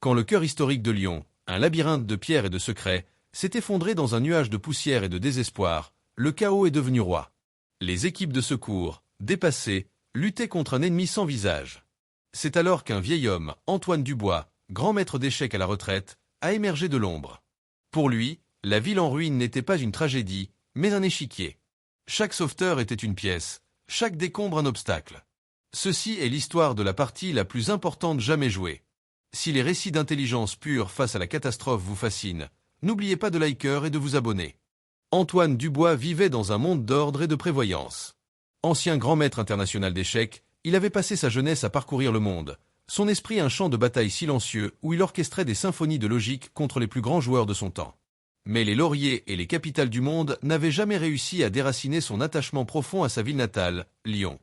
quand le cœur historique de Lyon, un labyrinthe de pierres et de secrets, s'est effondré dans un nuage de poussière et de désespoir, le chaos est devenu roi. Les équipes de secours, dépassées, luttaient contre un ennemi sans visage. C'est alors qu'un vieil homme, Antoine Dubois, grand maître d'échecs à la retraite, a émergé de l'ombre. Pour lui, la ville en ruine n'était pas une tragédie, mais un échiquier. Chaque sauveteur était une pièce, chaque décombre un obstacle. Ceci est l'histoire de la partie la plus importante jamais jouée. Si les récits d'intelligence pure face à la catastrophe vous fascinent, n'oubliez pas de liker et de vous abonner. Antoine Dubois vivait dans un monde d'ordre et de prévoyance. Ancien grand maître international d'échecs, il avait passé sa jeunesse à parcourir le monde, son esprit un champ de bataille silencieux où il orchestrait des symphonies de logique contre les plus grands joueurs de son temps. Mais les lauriers et les capitales du monde n'avaient jamais réussi à déraciner son attachement profond à sa ville natale, Lyon.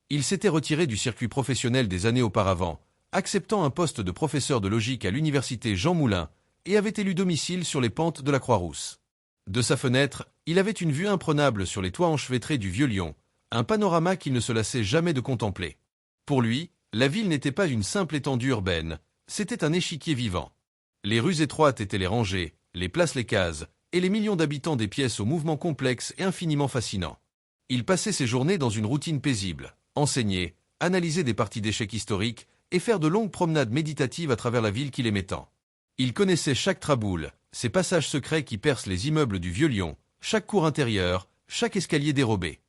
Il s'était retiré du circuit professionnel des années auparavant, acceptant un poste de professeur de logique à l'université Jean Moulin, et avait élu domicile sur les pentes de la Croix-Rousse. De sa fenêtre, il avait une vue imprenable sur les toits enchevêtrés du vieux Lyon, un panorama qu'il ne se lassait jamais de contempler. Pour lui, la ville n'était pas une simple étendue urbaine, c'était un échiquier vivant. Les rues étroites étaient les rangées, les places les cases, et les millions d'habitants des pièces aux mouvements complexes et infiniment fascinants. Il passait ses journées dans une routine paisible, enseigner, analyser des parties d'échecs historiques et faire de longues promenades méditatives à travers la ville qu'il aimait tant. Il connaissait chaque traboule, ces passages secrets qui percent les immeubles du vieux Lyon, chaque cour intérieure, chaque escalier dérobé.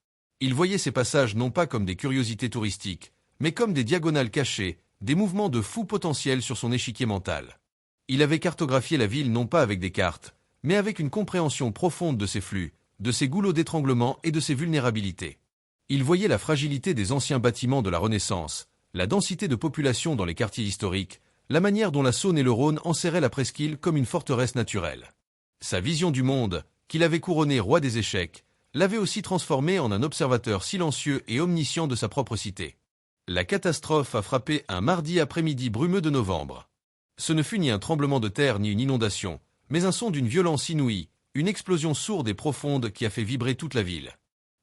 Il voyait ces passages non pas comme des curiosités touristiques, mais comme des diagonales cachées, des mouvements de fou potentiel sur son échiquier mental. Il avait cartographié la ville non pas avec des cartes, mais avec une compréhension profonde de ses flux, de ses goulots d'étranglement et de ses vulnérabilités. Il voyait la fragilité des anciens bâtiments de la Renaissance, la densité de population dans les quartiers historiques, la manière dont la Saône et le Rhône enserraient la presqu'île comme une forteresse naturelle. Sa vision du monde, qu'il avait couronné roi des échecs, l'avait aussi transformé en un observateur silencieux et omniscient de sa propre cité. La catastrophe a frappé un mardi après-midi brumeux de novembre. Ce ne fut ni un tremblement de terre ni une inondation, mais un son d'une violence inouïe, une explosion sourde et profonde qui a fait vibrer toute la ville.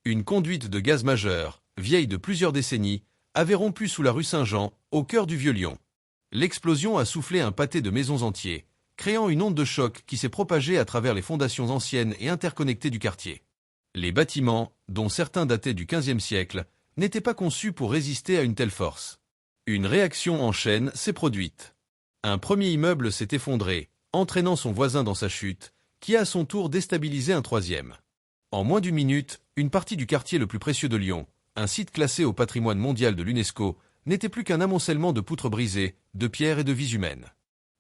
Une conduite de gaz majeure, vieille de plusieurs décennies, avait rompu sous la rue Saint-Jean, au cœur du vieux Lyon. L'explosion a soufflé un pâté de maisons entiers, créant une onde de choc qui s'est propagée à travers les fondations anciennes et interconnectées du quartier. Les bâtiments, dont certains dataient du XVe siècle, n'étaient pas conçus pour résister à une telle force. Une réaction en chaîne s'est produite. Un premier immeuble s'est effondré, entraînant son voisin dans sa chute, qui a à son tour déstabilisé un troisième. En moins d'une minute, une partie du quartier le plus précieux de Lyon, un site classé au patrimoine mondial de l'UNESCO, n'était plus qu'un amoncellement de poutres brisées, de pierres et de vies humaines.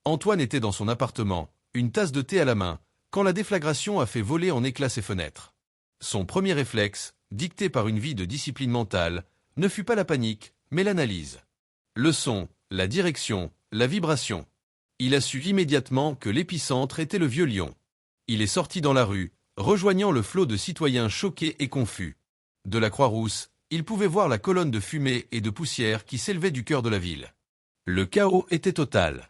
Antoine était dans son appartement, une tasse de thé à la main, quand la déflagration a fait voler en éclats ses fenêtres. Son premier réflexe, dicté par une vie de discipline mentale, ne fut pas la panique, mais l'analyse. Le son, la direction, la vibration. Il a su immédiatement que l'épicentre était le vieux Lyon. Il est sorti dans la rue, rejoignant le flot de citoyens choqués et confus. De la Croix-Rousse, il pouvait voir la colonne de fumée et de poussière qui s'élevait du cœur de la ville. Le chaos était total.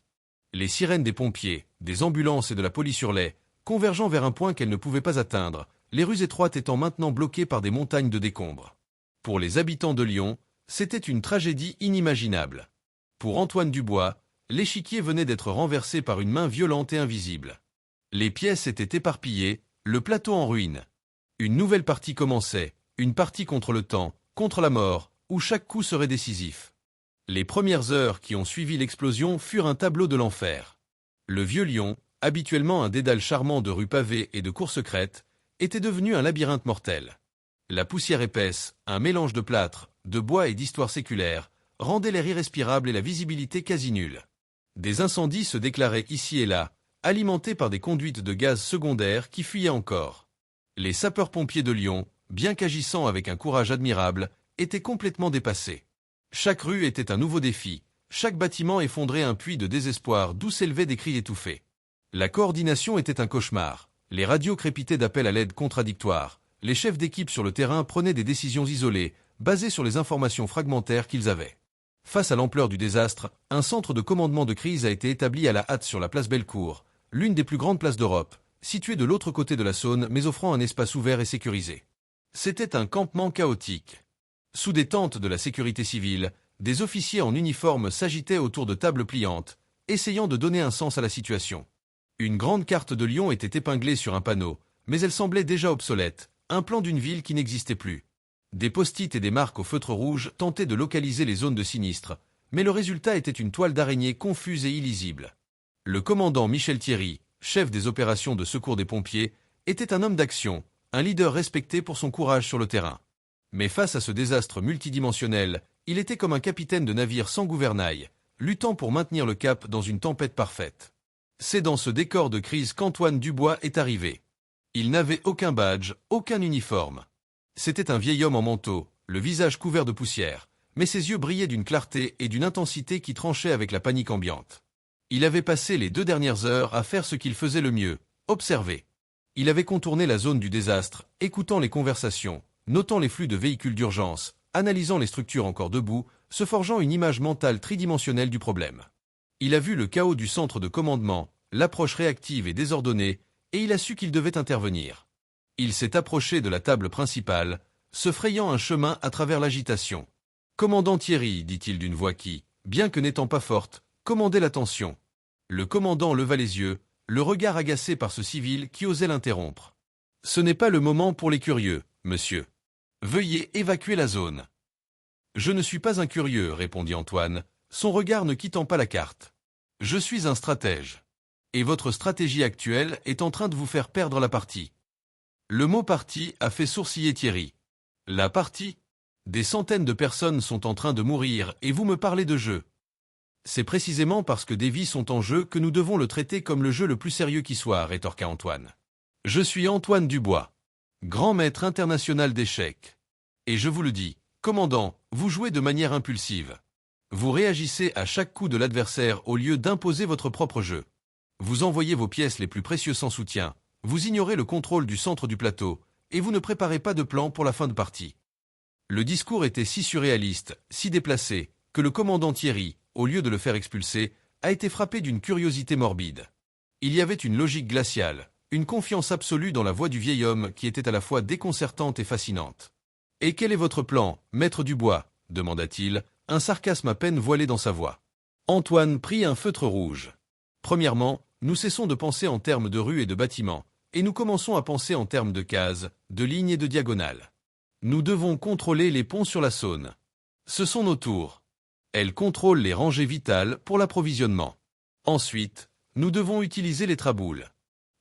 Les sirènes des pompiers, des ambulances et de la police hurlaient, convergeant vers un point qu'elles ne pouvaient pas atteindre, les rues étroites étant maintenant bloquées par des montagnes de décombres. Pour les habitants de Lyon, c'était une tragédie inimaginable. Pour Antoine Dubois, l'échiquier venait d'être renversé par une main violente et invisible. Les pièces étaient éparpillées, le plateau en ruine. Une nouvelle partie commençait, une partie contre le temps, contre la mort, où chaque coup serait décisif. Les premières heures qui ont suivi l'explosion furent un tableau de l'enfer. Le vieux Lyon, habituellement un dédale charmant de rues pavées et de cours secrètes, était devenu un labyrinthe mortel. La poussière épaisse, un mélange de plâtre, de bois et d'histoire séculaire, rendait l'air irrespirable et la visibilité quasi nulle. Des incendies se déclaraient ici et là, alimentés par des conduites de gaz secondaires qui fuyaient encore. Les sapeurs-pompiers de Lyon, bien qu'agissant avec un courage admirable, étaient complètement dépassés. Chaque rue était un nouveau défi, chaque bâtiment effondrait un puits de désespoir d'où s'élevaient des cris étouffés. La coordination était un cauchemar, les radios crépitaient d'appels à l'aide contradictoires, les chefs d'équipe sur le terrain prenaient des décisions isolées, basées sur les informations fragmentaires qu'ils avaient. Face à l'ampleur du désastre, un centre de commandement de crise a été établi à la hâte sur la place Bellecour, l'une des plus grandes places d'Europe, située de l'autre côté de la Saône mais offrant un espace ouvert et sécurisé. C'était un campement chaotique. Sous des tentes de la sécurité civile, des officiers en uniforme s'agitaient autour de tables pliantes, essayant de donner un sens à la situation. Une grande carte de Lyon était épinglée sur un panneau, mais elle semblait déjà obsolète, un plan d'une ville qui n'existait plus. Des post-it et des marques au feutre rouge tentaient de localiser les zones de sinistre, mais le résultat était une toile d'araignée confuse et illisible. Le commandant Michel Thierry, chef des opérations de secours des pompiers, était un homme d'action, un leader respecté pour son courage sur le terrain. Mais face à ce désastre multidimensionnel, il était comme un capitaine de navire sans gouvernail, luttant pour maintenir le cap dans une tempête parfaite. C'est dans ce décor de crise qu'Antoine Dubois est arrivé. Il n'avait aucun badge, aucun uniforme. C'était un vieil homme en manteau, le visage couvert de poussière, mais ses yeux brillaient d'une clarté et d'une intensité qui tranchaient avec la panique ambiante. Il avait passé les 2 dernières heures à faire ce qu'il faisait le mieux, observer. Il avait contourné la zone du désastre, écoutant les conversations, notant les flux de véhicules d'urgence, analysant les structures encore debout, se forgeant une image mentale tridimensionnelle du problème. Il a vu le chaos du centre de commandement, l'approche réactive et désordonnée, et il a su qu'il devait intervenir. Il s'est approché de la table principale, se frayant un chemin à travers l'agitation. « Commandant Thierry », dit-il d'une voix qui, bien que n'étant pas forte, commandait l'attention. Le commandant leva les yeux, le regard agacé par ce civil qui osait l'interrompre. « Ce n'est pas le moment pour les curieux, monsieur. Veuillez évacuer la zone. »« Je ne suis pas un curieux, » répondit Antoine, son regard ne quittant pas la carte. « Je suis un stratège. Et votre stratégie actuelle est en train de vous faire perdre la partie. » Le mot « partie » a fait sourciller Thierry. « La partie ? Des centaines de personnes sont en train de mourir et vous me parlez de jeu. » C'est précisément parce que des vies sont en jeu que nous devons le traiter comme le jeu le plus sérieux qui soit, rétorqua Antoine. « Je suis Antoine Dubois, grand maître international d'échecs. Et je vous le dis, commandant, vous jouez de manière impulsive. Vous réagissez à chaque coup de l'adversaire au lieu d'imposer votre propre jeu. Vous envoyez vos pièces les plus précieuses sans soutien, vous ignorez le contrôle du centre du plateau, et vous ne préparez pas de plan pour la fin de partie. » Le discours était si surréaliste, si déplacé, que le commandant Thierry, au lieu de le faire expulser, a été frappé d'une curiosité morbide. Il y avait une logique glaciale, une confiance absolue dans la voix du vieil homme qui était à la fois déconcertante et fascinante. « Et quel est votre plan, maître Dubois » demanda-t-il, un sarcasme à peine voilé dans sa voix. Antoine prit un feutre rouge. « Premièrement, nous cessons de penser en termes de rues et de bâtiments, et nous commençons à penser en termes de cases, de lignes et de diagonales. Nous devons contrôler les ponts sur la Saône. Ce sont nos tours. Elles contrôlent les rangées vitales pour l'approvisionnement. Ensuite, nous devons utiliser les traboules.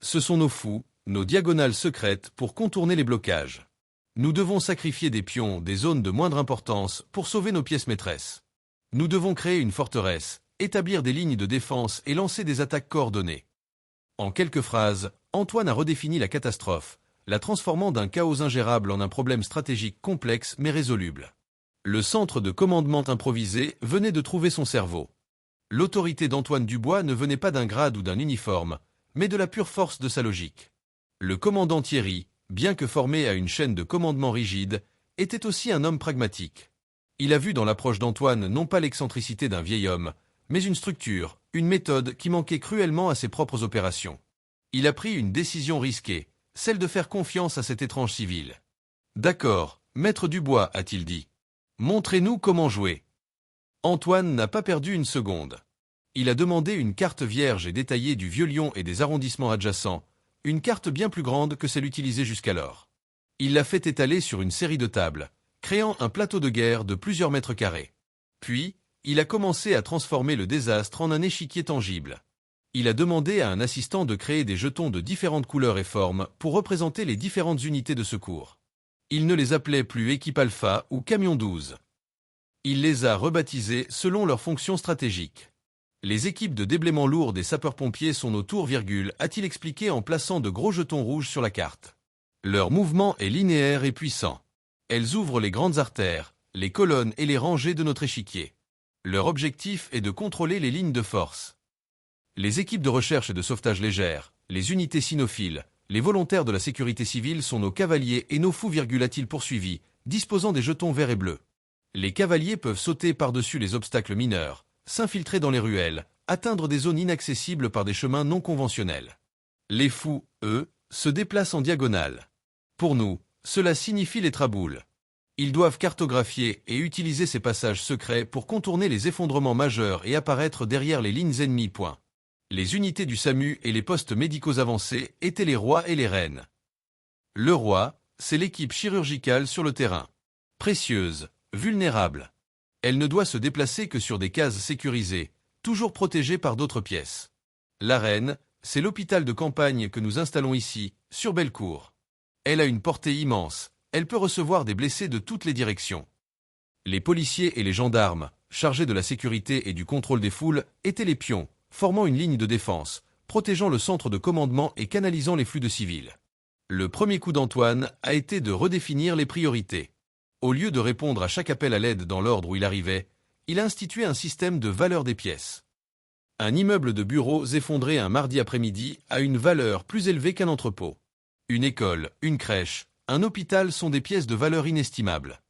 Ce sont nos fous, nos diagonales secrètes pour contourner les blocages. Nous devons sacrifier des pions, des zones de moindre importance pour sauver nos pièces maîtresses. Nous devons créer une forteresse, établir des lignes de défense et lancer des attaques coordonnées. » En quelques phrases, Antoine a redéfini la catastrophe, la transformant d'un chaos ingérable en un problème stratégique complexe mais résoluble. Le centre de commandement improvisé venait de trouver son cerveau. L'autorité d'Antoine Dubois ne venait pas d'un grade ou d'un uniforme, mais de la pure force de sa logique. Le commandant Thierry, bien que formé à une chaîne de commandement rigide, était aussi un homme pragmatique. Il a vu dans l'approche d'Antoine non pas l'excentricité d'un vieil homme, mais une structure, une méthode qui manquait cruellement à ses propres opérations. Il a pris une décision risquée, celle de faire confiance à cet étrange civil. « D'accord, maître Dubois, a-t-il dit. Montrez-nous comment jouer. » Antoine n'a pas perdu une seconde. Il a demandé une carte vierge et détaillée du Vieux-Lyon et des arrondissements adjacents, une carte bien plus grande que celle utilisée jusqu'alors. Il l'a fait étaler sur une série de tables, créant un plateau de guerre de plusieurs mètres carrés. Puis, il a commencé à transformer le désastre en un échiquier tangible. Il a demandé à un assistant de créer des jetons de différentes couleurs et formes pour représenter les différentes unités de secours. Il ne les appelait plus équipe alpha ou camion 12. Il les a rebaptisés selon leur fonction stratégique. Les équipes de déblaiement lourd des sapeurs-pompiers sont nos tours, a-t-il expliqué en plaçant de gros jetons rouges sur la carte. Leur mouvement est linéaire et puissant. Elles ouvrent les grandes artères, les colonnes et les rangées de notre échiquier. Leur objectif est de contrôler les lignes de force. Les équipes de recherche et de sauvetage légère, les unités cynophiles, les volontaires de la sécurité civile sont nos cavaliers et nos fous, a-t-il poursuivi, disposant des jetons verts et bleus. Les cavaliers peuvent sauter par-dessus les obstacles mineurs, s'infiltrer dans les ruelles, atteindre des zones inaccessibles par des chemins non conventionnels. Les fous, eux, se déplacent en diagonale. Pour nous, cela signifie les traboules. Ils doivent cartographier et utiliser ces passages secrets pour contourner les effondrements majeurs et apparaître derrière les lignes ennemies. Les unités du SAMU et les postes médicaux avancés étaient les rois et les reines. Le roi, c'est l'équipe chirurgicale sur le terrain. Précieuse, vulnérable. Elle ne doit se déplacer que sur des cases sécurisées, toujours protégées par d'autres pièces. La reine, c'est l'hôpital de campagne que nous installons ici, sur Bellecour. Elle a une portée immense, elle peut recevoir des blessés de toutes les directions. Les policiers et les gendarmes, chargés de la sécurité et du contrôle des foules, étaient les pions, formant une ligne de défense, protégeant le centre de commandement et canalisant les flux de civils. Le premier coup d'Antoine a été de redéfinir les priorités. Au lieu de répondre à chaque appel à l'aide dans l'ordre où il arrivait, il a institué un système de valeur des pièces. Un immeuble de bureaux effondré un mardi après-midi a une valeur plus élevée qu'un entrepôt. Une école, une crèche, un hôpital sont des pièces de valeur inestimable.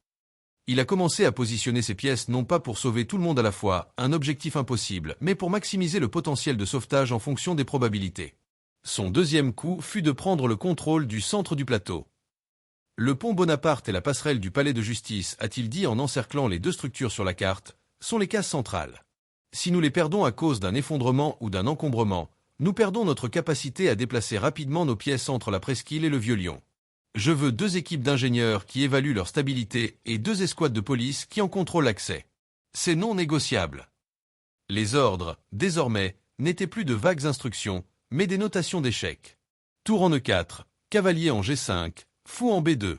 Il a commencé à positionner ces pièces non pas pour sauver tout le monde à la fois, un objectif impossible, mais pour maximiser le potentiel de sauvetage en fonction des probabilités. Son deuxième coup fut de prendre le contrôle du centre du plateau. Le pont Bonaparte et la passerelle du palais de justice, a-t-il dit en encerclant les deux structures sur la carte, sont les cases centrales. Si nous les perdons à cause d'un effondrement ou d'un encombrement, nous perdons notre capacité à déplacer rapidement nos pièces entre la presqu'île et le Vieux-Lyon. Je veux 2 équipes d'ingénieurs qui évaluent leur stabilité et 2 escouades de police qui en contrôlent l'accès. C'est non négociable. Les ordres, désormais, n'étaient plus de vagues instructions, mais des notations d'échecs. Tour en E4, cavalier en G5, fou en B2.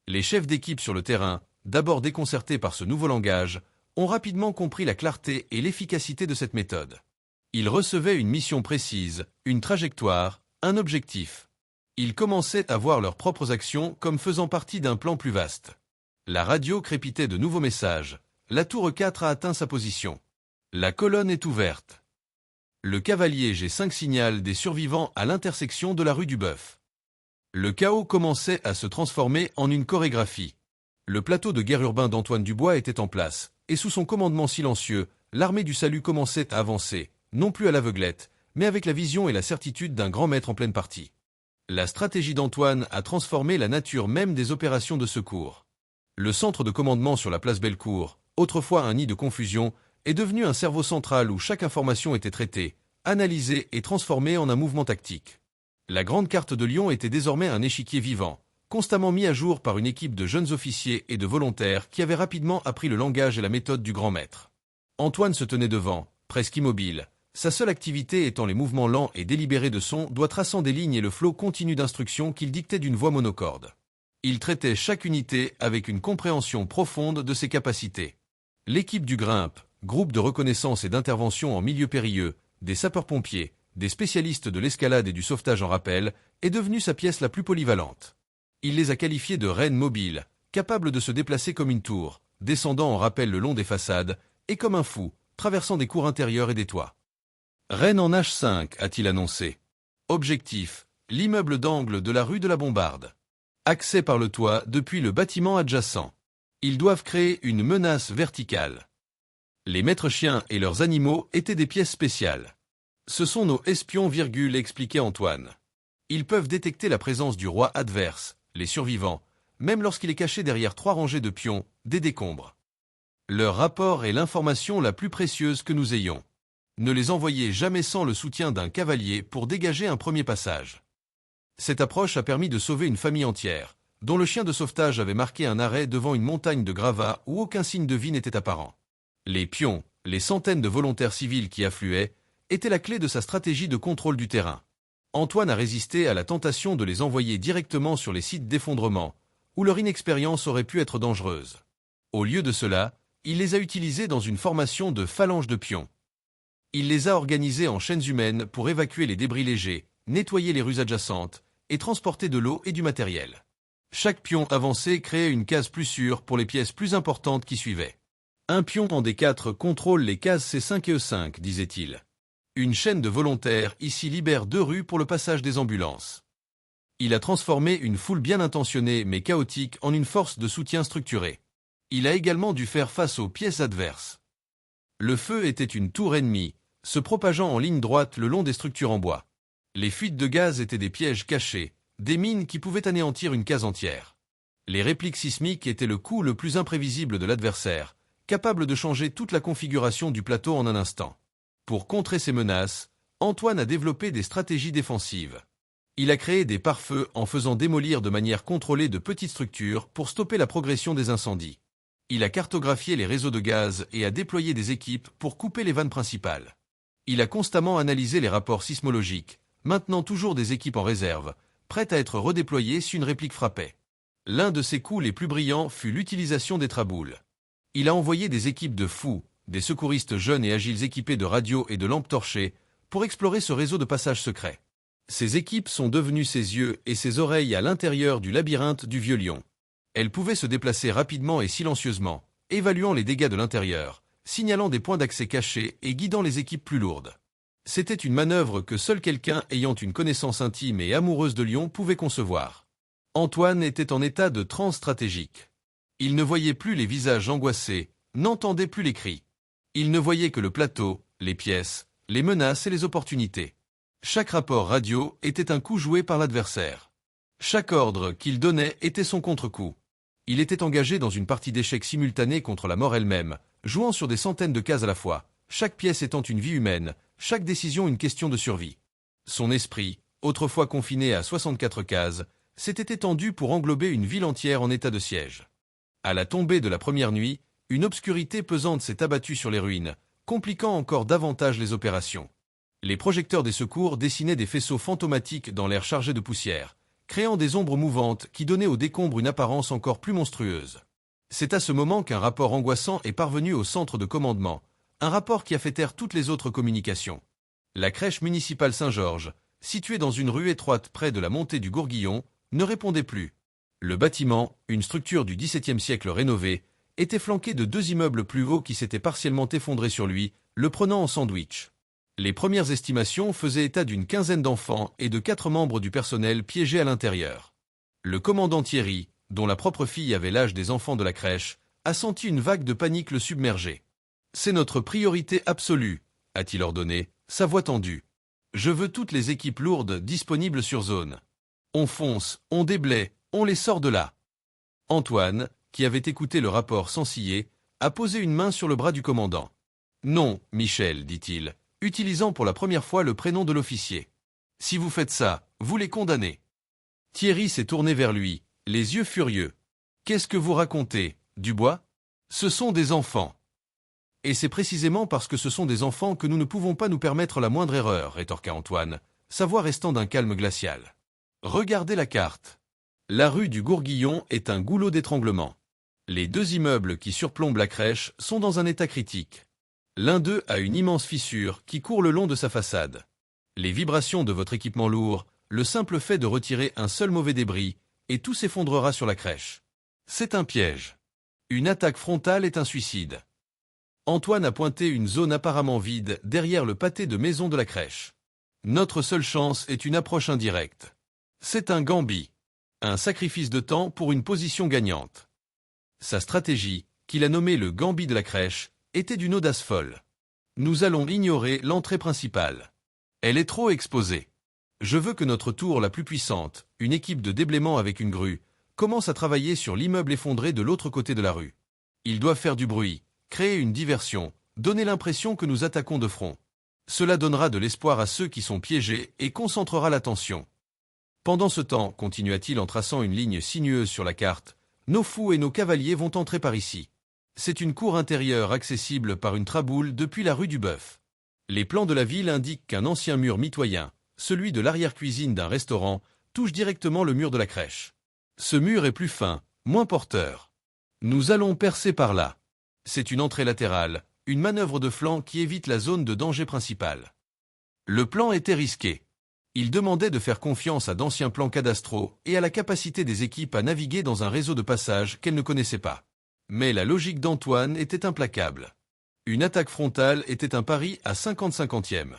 Les chefs d'équipe sur le terrain, d'abord déconcertés par ce nouveau langage, ont rapidement compris la clarté et l'efficacité de cette méthode. Ils recevaient une mission précise, une trajectoire, un objectif. Ils commençaient à voir leurs propres actions comme faisant partie d'un plan plus vaste. La radio crépitait de nouveaux messages. La tour 4 a atteint sa position. La colonne est ouverte. Le cavalier G5 signale des survivants à l'intersection de la rue du Bœuf. Le chaos commençait à se transformer en une chorégraphie. Le plateau de guerre urbain d'Antoine Dubois était en place, et sous son commandement silencieux, l'armée du salut commençait à avancer, non plus à l'aveuglette, mais avec la vision et la certitude d'un grand maître en pleine partie. La stratégie d'Antoine a transformé la nature même des opérations de secours. Le centre de commandement sur la place Bellecour, autrefois un nid de confusion, est devenu un cerveau central où chaque information était traitée, analysée et transformée en un mouvement tactique. La grande carte de Lyon était désormais un échiquier vivant, constamment mis à jour par une équipe de jeunes officiers et de volontaires qui avaient rapidement appris le langage et la méthode du grand maître. Antoine se tenait devant, presque immobile, sa seule activité étant les mouvements lents et délibérés de son doigt traçant des lignes et le flot continu d'instructions qu'il dictait d'une voix monocorde. Il traitait chaque unité avec une compréhension profonde de ses capacités. L'équipe du Grimpe, groupe de reconnaissance et d'intervention en milieu périlleux, des sapeurs-pompiers, des spécialistes de l'escalade et du sauvetage en rappel, est devenue sa pièce la plus polyvalente. Il les a qualifiés de reines mobiles, capables de se déplacer comme une tour, descendant en rappel le long des façades, et comme un fou, traversant des cours intérieures et des toits. Reine en H5, a-t-il annoncé. Objectif, l'immeuble d'angle de la rue de la Bombarde. Accès par le toit depuis le bâtiment adjacent. Ils doivent créer une menace verticale. Les maîtres chiens et leurs animaux étaient des pièces spéciales. Ce sont nos espions, expliquait Antoine. Ils peuvent détecter la présence du roi adverse, les survivants, même lorsqu'il est caché derrière 3 rangées de pions, des décombres. Leur rapport est l'information la plus précieuse que nous ayons. Ne les envoyez jamais sans le soutien d'un cavalier pour dégager un premier passage. Cette approche a permis de sauver une famille entière, dont le chien de sauvetage avait marqué un arrêt devant une montagne de gravats où aucun signe de vie n'était apparent. Les pions, les centaines de volontaires civils qui affluaient, étaient la clé de sa stratégie de contrôle du terrain. Antoine a résisté à la tentation de les envoyer directement sur les sites d'effondrement, où leur inexpérience aurait pu être dangereuse. Au lieu de cela, il les a utilisés dans une formation de phalanges de pions. Il les a organisés en chaînes humaines pour évacuer les débris légers, nettoyer les rues adjacentes et transporter de l'eau et du matériel. Chaque pion avancé créait une case plus sûre pour les pièces plus importantes qui suivaient. Un pion en D4 contrôle les cases C5 et E5, disait-il. Une chaîne de volontaires ici libère 2 rues pour le passage des ambulances. Il a transformé une foule bien intentionnée mais chaotique en une force de soutien structurée. Il a également dû faire face aux pièces adverses. Le feu était une tour ennemie, se propageant en ligne droite le long des structures en bois. Les fuites de gaz étaient des pièges cachés, des mines qui pouvaient anéantir une case entière. Les répliques sismiques étaient le coup le plus imprévisible de l'adversaire, capable de changer toute la configuration du plateau en un instant. Pour contrer ces menaces, Antoine a développé des stratégies défensives. Il a créé des pare-feux en faisant démolir de manière contrôlée de petites structures pour stopper la progression des incendies. Il a cartographié les réseaux de gaz et a déployé des équipes pour couper les vannes principales. Il a constamment analysé les rapports sismologiques, maintenant toujours des équipes en réserve, prêtes à être redéployées si une réplique frappait. L'un de ses coups les plus brillants fut l'utilisation des traboules. Il a envoyé des équipes de fous, des secouristes jeunes et agiles équipés de radios et de lampes torchées, pour explorer ce réseau de passages secrets. Ces équipes sont devenues ses yeux et ses oreilles à l'intérieur du labyrinthe du Vieux Lion. Elles pouvaient se déplacer rapidement et silencieusement, évaluant les dégâts de l'intérieur, signalant des points d'accès cachés et guidant les équipes plus lourdes. C'était une manœuvre que seul quelqu'un ayant une connaissance intime et amoureuse de Lyon pouvait concevoir. Antoine était en état de transe stratégique. Il ne voyait plus les visages angoissés, n'entendait plus les cris. Il ne voyait que le plateau, les pièces, les menaces et les opportunités. Chaque rapport radio était un coup joué par l'adversaire. Chaque ordre qu'il donnait était son contre-coup. Il était engagé dans une partie d'échecs simultanée contre la mort elle-même, jouant sur des centaines de cases à la fois, chaque pièce étant une vie humaine, chaque décision une question de survie. Son esprit, autrefois confiné à 64 cases, s'était étendu pour englober une ville entière en état de siège. À la tombée de la première nuit, une obscurité pesante s'est abattue sur les ruines, compliquant encore davantage les opérations. Les projecteurs des secours dessinaient des faisceaux fantomatiques dans l'air chargé de poussière, créant des ombres mouvantes qui donnaient aux décombres une apparence encore plus monstrueuse. C'est à ce moment qu'un rapport angoissant est parvenu au centre de commandement, un rapport qui a fait taire toutes les autres communications. La crèche municipale Saint-Georges, située dans une rue étroite près de la montée du Gourguillon, ne répondait plus. Le bâtiment, une structure du XVIIe siècle rénovée, était flanqué de 2 immeubles plus hauts qui s'étaient partiellement effondrés sur lui, le prenant en sandwich. Les premières estimations faisaient état d'une quinzaine d'enfants et de 4 membres du personnel piégés à l'intérieur. Le commandant Thierry, dont la propre fille avait l'âge des enfants de la crèche, a senti une vague de panique le submerger. « C'est notre priorité absolue », a-t-il ordonné, sa voix tendue. « Je veux toutes les équipes lourdes disponibles sur zone. On fonce, on déblaye, on les sort de là. » Antoine, qui avait écouté le rapport sans ciller, a posé une main sur le bras du commandant. « Non, Michel, dit-il, utilisant pour la première fois le prénom de l'officier. Si vous faites ça, vous les condamnez. » Thierry s'est tourné vers lui, les yeux furieux. « Qu'est-ce que vous racontez, Dubois ? Ce sont des enfants. » « Et c'est précisément parce que ce sont des enfants que nous ne pouvons pas nous permettre la moindre erreur, rétorqua Antoine, sa voix restant d'un calme glacial. « Regardez la carte. La rue du Gourguillon est un goulot d'étranglement. Les 2 immeubles qui surplombent la crèche sont dans un état critique. L'un d'eux a une immense fissure qui court le long de sa façade. Les vibrations de votre équipement lourd, le simple fait de retirer un seul mauvais débris, et tout s'effondrera sur la crèche. C'est un piège. Une attaque frontale est un suicide. » Antoine a pointé une zone apparemment vide derrière le pâté de maison de la crèche. « Notre seule chance est une approche indirecte. C'est un gambit. Un sacrifice de temps pour une position gagnante. » Sa stratégie, qu'il a nommée le gambit de la crèche, était d'une audace folle. « Nous allons ignorer l'entrée principale. Elle est trop exposée. Je veux que notre tour la plus puissante, une équipe de déblaiement avec une grue, commence à travailler sur l'immeuble effondré de l'autre côté de la rue. Ils doivent faire du bruit, créer une diversion, donner l'impression que nous attaquons de front. Cela donnera de l'espoir à ceux qui sont piégés et concentrera l'attention. Pendant ce temps, continua-t-il en traçant une ligne sinueuse sur la carte, nos fous et nos cavaliers vont entrer par ici. C'est une cour intérieure accessible par une traboule depuis la rue du Bœuf. Les plans de la ville indiquent qu'un ancien mur mitoyen, celui de l'arrière-cuisine d'un restaurant, touche directement le mur de la crèche. Ce mur est plus fin, moins porteur. Nous allons percer par là. C'est une entrée latérale, une manœuvre de flanc qui évite la zone de danger principale. Le plan était risqué. Il demandait de faire confiance à d'anciens plans cadastraux et à la capacité des équipes à naviguer dans un réseau de passage qu'elles ne connaissaient pas. Mais la logique d'Antoine était implacable. Une attaque frontale était un pari à 50-50e.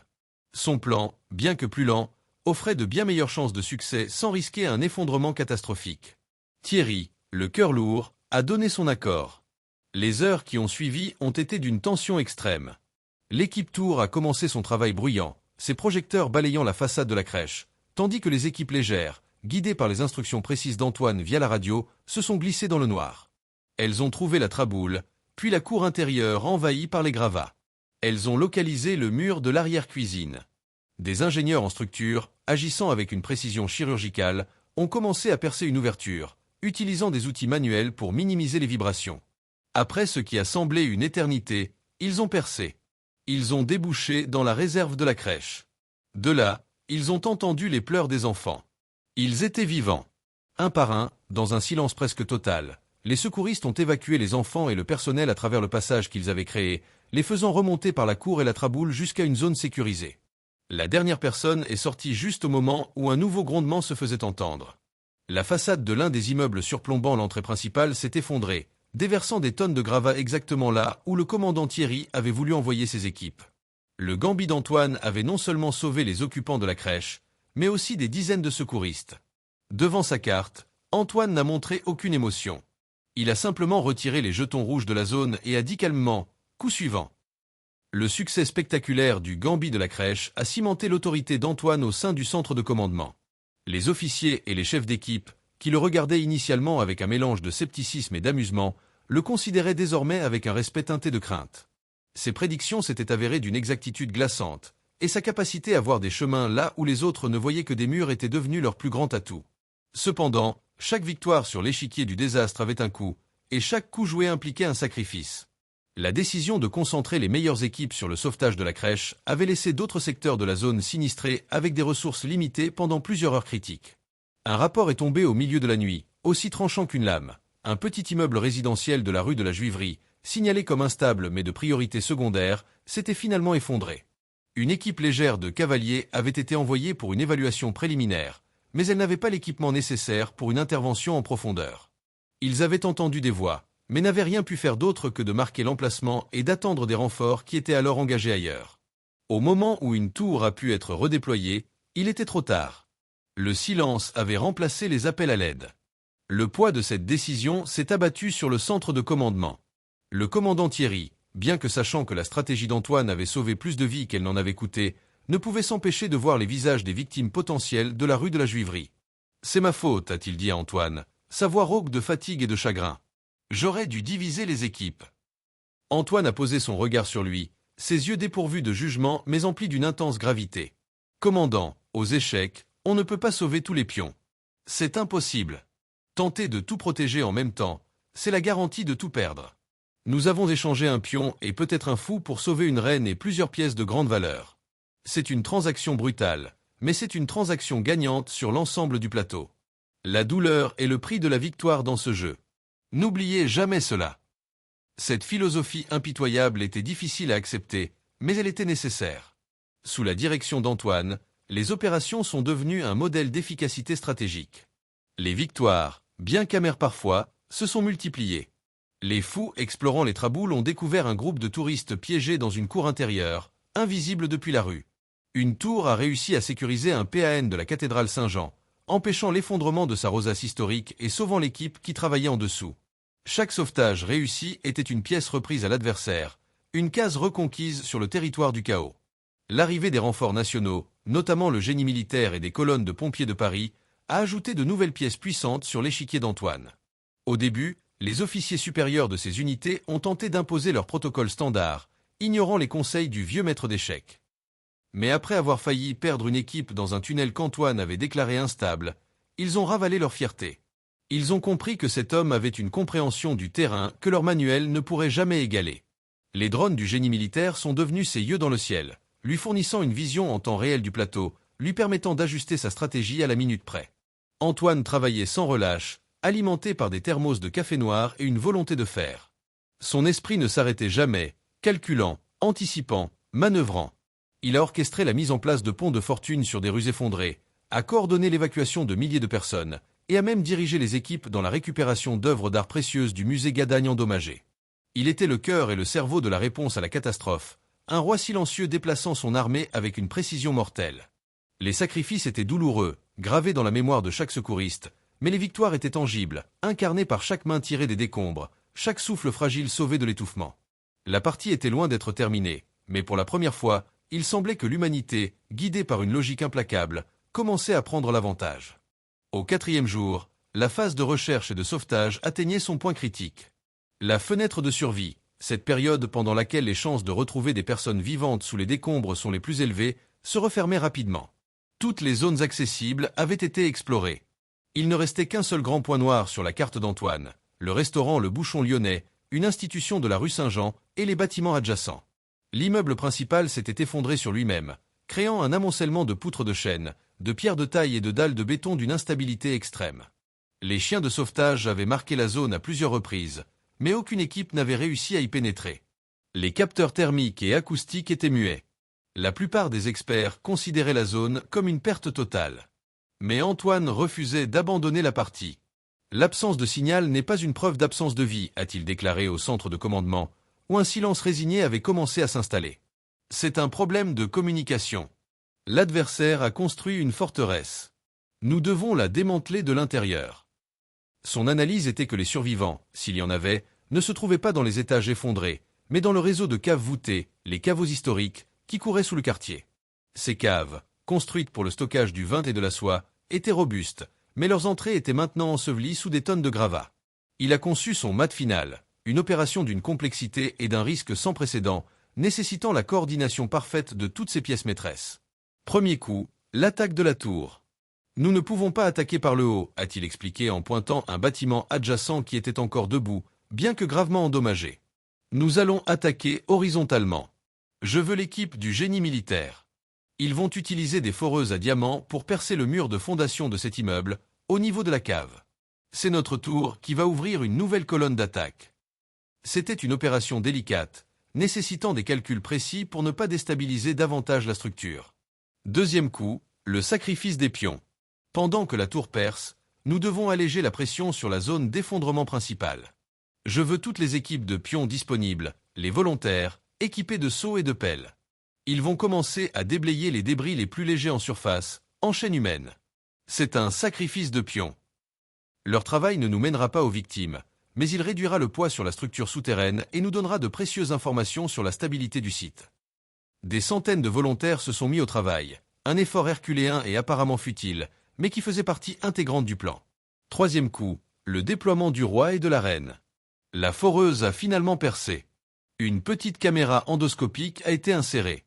Son plan, bien que plus lent, offrait de bien meilleures chances de succès sans risquer un effondrement catastrophique. Thierry, le cœur lourd, a donné son accord. Les heures qui ont suivi ont été d'une tension extrême. L'équipe Tour a commencé son travail bruyant, ses projecteurs balayant la façade de la crèche, tandis que les équipes légères, guidées par les instructions précises d'Antoine via la radio, se sont glissées dans le noir. Elles ont trouvé la traboule, puis la cour intérieure envahie par les gravats. Elles ont localisé le mur de l'arrière-cuisine. Des ingénieurs en structure, agissant avec une précision chirurgicale, ont commencé à percer une ouverture, utilisant des outils manuels pour minimiser les vibrations. Après ce qui a semblé une éternité, ils ont percé. Ils ont débouché dans la réserve de la crèche. De là, ils ont entendu les pleurs des enfants. Ils étaient vivants. Un par un, dans un silence presque total, les secouristes ont évacué les enfants et le personnel à travers le passage qu'ils avaient créé, les faisant remonter par la cour et la traboule jusqu'à une zone sécurisée. La dernière personne est sortie juste au moment où un nouveau grondement se faisait entendre. La façade de l'un des immeubles surplombant l'entrée principale s'est effondrée, déversant des tonnes de gravats exactement là où le commandant Thierry avait voulu envoyer ses équipes. Le Gambi d'Antoine avait non seulement sauvé les occupants de la crèche, mais aussi des dizaines de secouristes. Devant sa carte, Antoine n'a montré aucune émotion. Il a simplement retiré les jetons rouges de la zone et a dit calmement « coup suivant ». Le succès spectaculaire du Gambi de la crèche a cimenté l'autorité d'Antoine au sein du centre de commandement. Les officiers et les chefs d'équipe, qui le regardaient initialement avec un mélange de scepticisme et d'amusement, le considéraient désormais avec un respect teinté de crainte. Ses prédictions s'étaient avérées d'une exactitude glaçante, et sa capacité à voir des chemins là où les autres ne voyaient que des murs était devenue leur plus grand atout. Cependant, chaque victoire sur l'échiquier du désastre avait un coût, et chaque coup joué impliquait un sacrifice. La décision de concentrer les meilleures équipes sur le sauvetage de la crèche avait laissé d'autres secteurs de la zone sinistrés avec des ressources limitées pendant plusieurs heures critiques. Un rapport est tombé au milieu de la nuit, aussi tranchant qu'une lame. Un petit immeuble résidentiel de la rue de la Juiverie, signalé comme instable mais de priorité secondaire, s'était finalement effondré. Une équipe légère de cavaliers avait été envoyée pour une évaluation préliminaire, mais elle n'avait pas l'équipement nécessaire pour une intervention en profondeur. Ils avaient entendu des voix, mais n'avaient rien pu faire d'autre que de marquer l'emplacement et d'attendre des renforts qui étaient alors engagés ailleurs. Au moment où une tour a pu être redéployée, il était trop tard. Le silence avait remplacé les appels à l'aide. Le poids de cette décision s'est abattu sur le centre de commandement. Le commandant Thierry, bien que sachant que la stratégie d'Antoine avait sauvé plus de vies qu'elle n'en avait coûté, ne pouvait s'empêcher de voir les visages des victimes potentielles de la rue de la Juiverie. « C'est ma faute », a-t-il dit à Antoine, sa voix rauque de fatigue et de chagrin. « J'aurais dû diviser les équipes. » Antoine a posé son regard sur lui, ses yeux dépourvus de jugement mais emplis d'une intense gravité. « Commandant, aux échecs, on ne peut pas sauver tous les pions. C'est impossible. Tenter de tout protéger en même temps, c'est la garantie de tout perdre. Nous avons échangé un pion et peut-être un fou pour sauver une reine et plusieurs pièces de grande valeur. C'est une transaction brutale, mais c'est une transaction gagnante sur l'ensemble du plateau. La douleur est le prix de la victoire dans ce jeu. N'oubliez jamais cela. » Cette philosophie impitoyable était difficile à accepter, mais elle était nécessaire. Sous la direction d'Antoine, les opérations sont devenues un modèle d'efficacité stratégique. Les victoires, bien qu'amères parfois, se sont multipliées. Les fous explorant les traboules ont découvert un groupe de touristes piégés dans une cour intérieure, invisible depuis la rue. Une tour a réussi à sécuriser un PAN de la cathédrale Saint-Jean, empêchant l'effondrement de sa rosace historique et sauvant l'équipe qui travaillait en dessous. Chaque sauvetage réussi était une pièce reprise à l'adversaire, une case reconquise sur le territoire du chaos. L'arrivée des renforts nationaux, notamment le génie militaire et des colonnes de pompiers de Paris, a ajouté de nouvelles pièces puissantes sur l'échiquier d'Antoine. Au début, les officiers supérieurs de ces unités ont tenté d'imposer leur protocole standard, ignorant les conseils du vieux maître d'échecs. Mais après avoir failli perdre une équipe dans un tunnel qu'Antoine avait déclaré instable, ils ont ravalé leur fierté. Ils ont compris que cet homme avait une compréhension du terrain que leur manuel ne pourrait jamais égaler. Les drones du génie militaire sont devenus ses yeux dans le ciel, lui fournissant une vision en temps réel du plateau, lui permettant d'ajuster sa stratégie à la minute près. Antoine travaillait sans relâche, alimenté par des thermos de café noir et une volonté de faire. Son esprit ne s'arrêtait jamais, calculant, anticipant, manœuvrant. Il a orchestré la mise en place de ponts de fortune sur des rues effondrées, a coordonné l'évacuation de milliers de personnes, et a même dirigé les équipes dans la récupération d'œuvres d'art précieuses du musée Gadagne endommagé. Il était le cœur et le cerveau de la réponse à la catastrophe, un roi silencieux déplaçant son armée avec une précision mortelle. Les sacrifices étaient douloureux, gravés dans la mémoire de chaque secouriste, mais les victoires étaient tangibles, incarnées par chaque main tirée des décombres, chaque souffle fragile sauvé de l'étouffement. La partie était loin d'être terminée, mais pour la première fois, il semblait que l'humanité, guidée par une logique implacable, commençait à prendre l'avantage. Au 4e jour, la phase de recherche et de sauvetage atteignait son point critique. La fenêtre de survie, cette période pendant laquelle les chances de retrouver des personnes vivantes sous les décombres sont les plus élevées, se refermait rapidement. Toutes les zones accessibles avaient été explorées. Il ne restait qu'un seul grand point noir sur la carte d'Antoine, le restaurant Le Bouchon Lyonnais, une institution de la rue Saint-Jean et les bâtiments adjacents. L'immeuble principal s'était effondré sur lui-même, créant un amoncellement de poutres de chêne, de pierres de taille et de dalles de béton d'une instabilité extrême. Les chiens de sauvetage avaient marqué la zone à plusieurs reprises, mais aucune équipe n'avait réussi à y pénétrer. Les capteurs thermiques et acoustiques étaient muets. La plupart des experts considéraient la zone comme une perte totale. Mais Antoine refusait d'abandonner la partie. L'absence de signal n'est pas une preuve d'absence de vie, a-t-il déclaré au centre de commandement, où un silence résigné avait commencé à s'installer. C'est un problème de communication. L'adversaire a construit une forteresse. Nous devons la démanteler de l'intérieur. Son analyse était que les survivants, s'il y en avait, ne se trouvaient pas dans les étages effondrés, mais dans le réseau de caves voûtées, les caveaux historiques, qui couraient sous le quartier. Ces caves, construites pour le stockage du vin et de la soie, étaient robustes, mais leurs entrées étaient maintenant ensevelies sous des tonnes de gravats. Il a conçu son mat final, une opération d'une complexité et d'un risque sans précédent, nécessitant la coordination parfaite de toutes ses pièces maîtresses. Premier coup, l'attaque de la tour. Nous ne pouvons pas attaquer par le haut, a-t-il expliqué en pointant un bâtiment adjacent qui était encore debout, bien que gravement endommagé. Nous allons attaquer horizontalement. Je veux l'équipe du génie militaire. Ils vont utiliser des foreuses à diamants pour percer le mur de fondation de cet immeuble, au niveau de la cave. C'est notre tour qui va ouvrir une nouvelle colonne d'attaque. C'était une opération délicate, nécessitant des calculs précis pour ne pas déstabiliser davantage la structure. Deuxième coup, le sacrifice des pions. Pendant que la tour perce, nous devons alléger la pression sur la zone d'effondrement principale. Je veux toutes les équipes de pions disponibles, les volontaires, équipés de seaux et de pelles. Ils vont commencer à déblayer les débris les plus légers en surface, en chaîne humaine. C'est un sacrifice de pions. Leur travail ne nous mènera pas aux victimes, mais il réduira le poids sur la structure souterraine et nous donnera de précieuses informations sur la stabilité du site. Des centaines de volontaires se sont mis au travail, un effort herculéen et apparemment futile, mais qui faisait partie intégrante du plan. Troisième coup, le déploiement du roi et de la reine. La foreuse a finalement percé. Une petite caméra endoscopique a été insérée.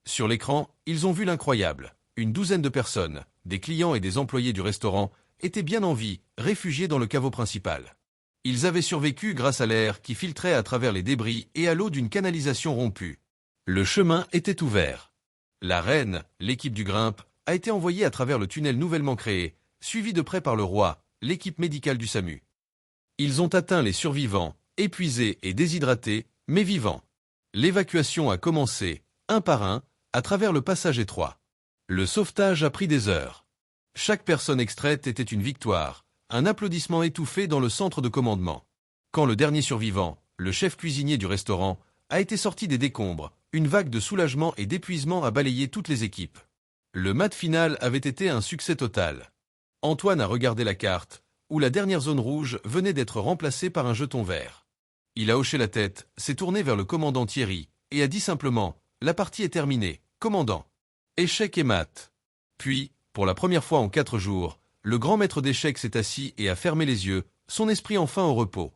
Sur l'écran, ils ont vu l'incroyable. Une douzaine de personnes, des clients et des employés du restaurant, étaient bien en vie, réfugiés dans le caveau principal. Ils avaient survécu grâce à l'air qui filtrait à travers les débris et à l'eau d'une canalisation rompue. Le chemin était ouvert. La reine, l'équipe du Grimpe, a été envoyée à travers le tunnel nouvellement créé, suivie de près par le roi, l'équipe médicale du SAMU. Ils ont atteint les survivants, épuisés et déshydratés, mais vivants. L'évacuation a commencé, un par un, à travers le passage étroit. Le sauvetage a pris des heures. Chaque personne extraite était une victoire, un applaudissement étouffé dans le centre de commandement. Quand le dernier survivant, le chef cuisinier du restaurant, a été sorti des décombres, une vague de soulagement et d'épuisement a balayé toutes les équipes. Le mat final avait été un succès total. Antoine a regardé la carte, où la dernière zone rouge venait d'être remplacée par un jeton vert. Il a hoché la tête, s'est tourné vers le commandant Thierry, et a dit simplement « La partie est terminée, commandant. Échec et mat. » Puis, pour la première fois en 4 jours, le grand maître d'échecs s'est assis et a fermé les yeux, son esprit enfin au repos.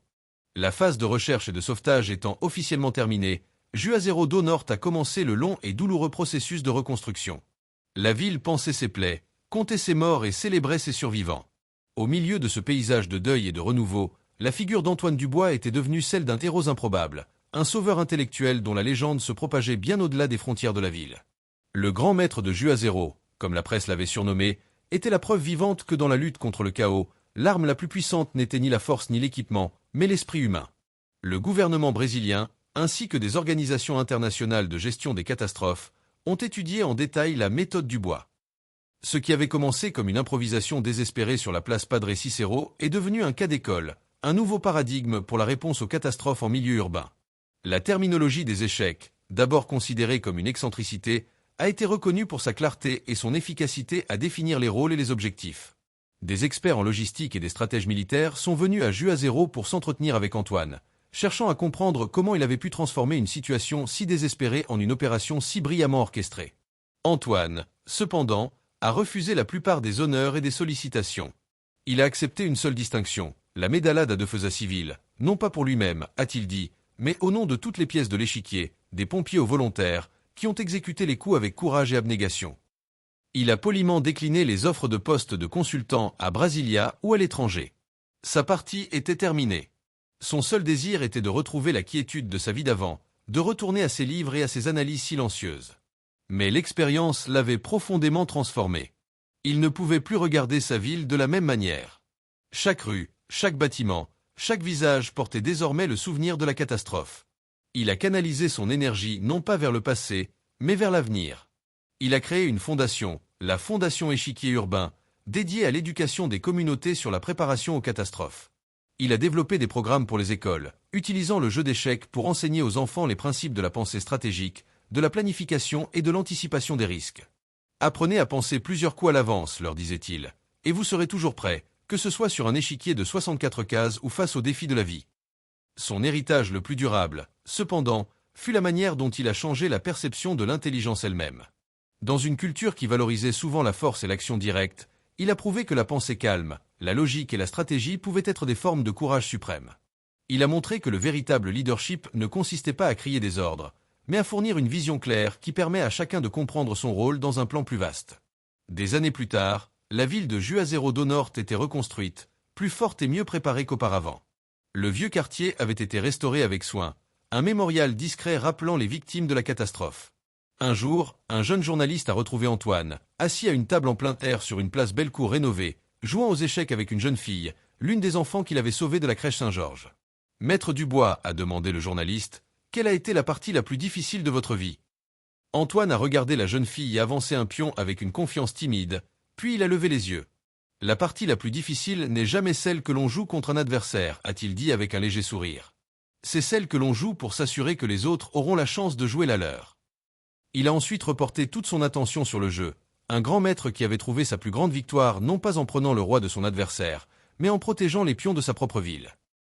La phase de recherche et de sauvetage étant officiellement terminée, Juazero do Norte a commencé le long et douloureux processus de reconstruction. La ville pansait ses plaies, comptait ses morts et célébrait ses survivants. Au milieu de ce paysage de deuil et de renouveau, la figure d'Antoine Dubois était devenue celle d'un héros improbable, un sauveur intellectuel dont la légende se propageait bien au-delà des frontières de la ville. Le grand maître de Juazero, comme la presse l'avait surnommé, était la preuve vivante que dans la lutte contre le chaos, l'arme la plus puissante n'était ni la force ni l'équipement, mais l'esprit humain. Le gouvernement brésilien, ainsi que des organisations internationales de gestion des catastrophes, ont étudié en détail la méthode Dubois. Ce qui avait commencé comme une improvisation désespérée sur la place Padre Cicero est devenu un cas d'école, un nouveau paradigme pour la réponse aux catastrophes en milieu urbain. La terminologie des échecs, d'abord considérée comme une excentricité, a été reconnue pour sa clarté et son efficacité à définir les rôles et les objectifs. Des experts en logistique et des stratèges militaires sont venus à Juazero pour s'entretenir avec Antoine, cherchant à comprendre comment il avait pu transformer une situation si désespérée en une opération si brillamment orchestrée. Antoine, cependant, a refusé la plupart des honneurs et des sollicitations. Il a accepté une seule distinction, la médaillade à 2 faisas civils, non pas pour lui-même, a-t-il dit, mais au nom de toutes les pièces de l'échiquier, des pompiers aux volontaires, qui ont exécuté les coups avec courage et abnégation. Il a poliment décliné les offres de poste de consultant à Brasilia ou à l'étranger. Sa partie était terminée. Son seul désir était de retrouver la quiétude de sa vie d'avant, de retourner à ses livres et à ses analyses silencieuses. Mais l'expérience l'avait profondément transformé. Il ne pouvait plus regarder sa ville de la même manière. Chaque rue, chaque bâtiment, chaque visage portait désormais le souvenir de la catastrophe. Il a canalisé son énergie non pas vers le passé, mais vers l'avenir. Il a créé une fondation, la Fondation Échiquier Urbain, dédiée à l'éducation des communautés sur la préparation aux catastrophes. Il a développé des programmes pour les écoles, utilisant le jeu d'échecs pour enseigner aux enfants les principes de la pensée stratégique, de la planification et de l'anticipation des risques. Apprenez à penser plusieurs coups à l'avance, leur disait-il, et vous serez toujours prêt, que ce soit sur un échiquier de 64 cases ou face aux défis de la vie. Son héritage le plus durable, cependant, fut la manière dont il a changé la perception de l'intelligence elle-même. Dans une culture qui valorisait souvent la force et l'action directe, il a prouvé que la pensée calme, la logique et la stratégie pouvaient être des formes de courage suprême. Il a montré que le véritable leadership ne consistait pas à crier des ordres, mais à fournir une vision claire qui permet à chacun de comprendre son rôle dans un plan plus vaste. Des années plus tard, la ville de Juazeiro do Norte était reconstruite, plus forte et mieux préparée qu'auparavant. Le vieux quartier avait été restauré avec soin, un mémorial discret rappelant les victimes de la catastrophe. Un jour, un jeune journaliste a retrouvé Antoine, assis à une table en plein air sur une place Bellecour rénovée, jouant aux échecs avec une jeune fille, l'une des enfants qu'il avait sauvée de la crèche Saint-Georges. « Maître Dubois, a demandé le journaliste, quelle a été la partie la plus difficile de votre vie ?» Antoine a regardé la jeune fille avancer un pion avec une confiance timide, puis il a levé les yeux. « La partie la plus difficile n'est jamais celle que l'on joue contre un adversaire, a-t-il dit avec un léger sourire. C'est celle que l'on joue pour s'assurer que les autres auront la chance de jouer la leur. » Il a ensuite reporté toute son attention sur le jeu, un grand maître qui avait trouvé sa plus grande victoire non pas en prenant le roi de son adversaire, mais en protégeant les pions de sa propre ville.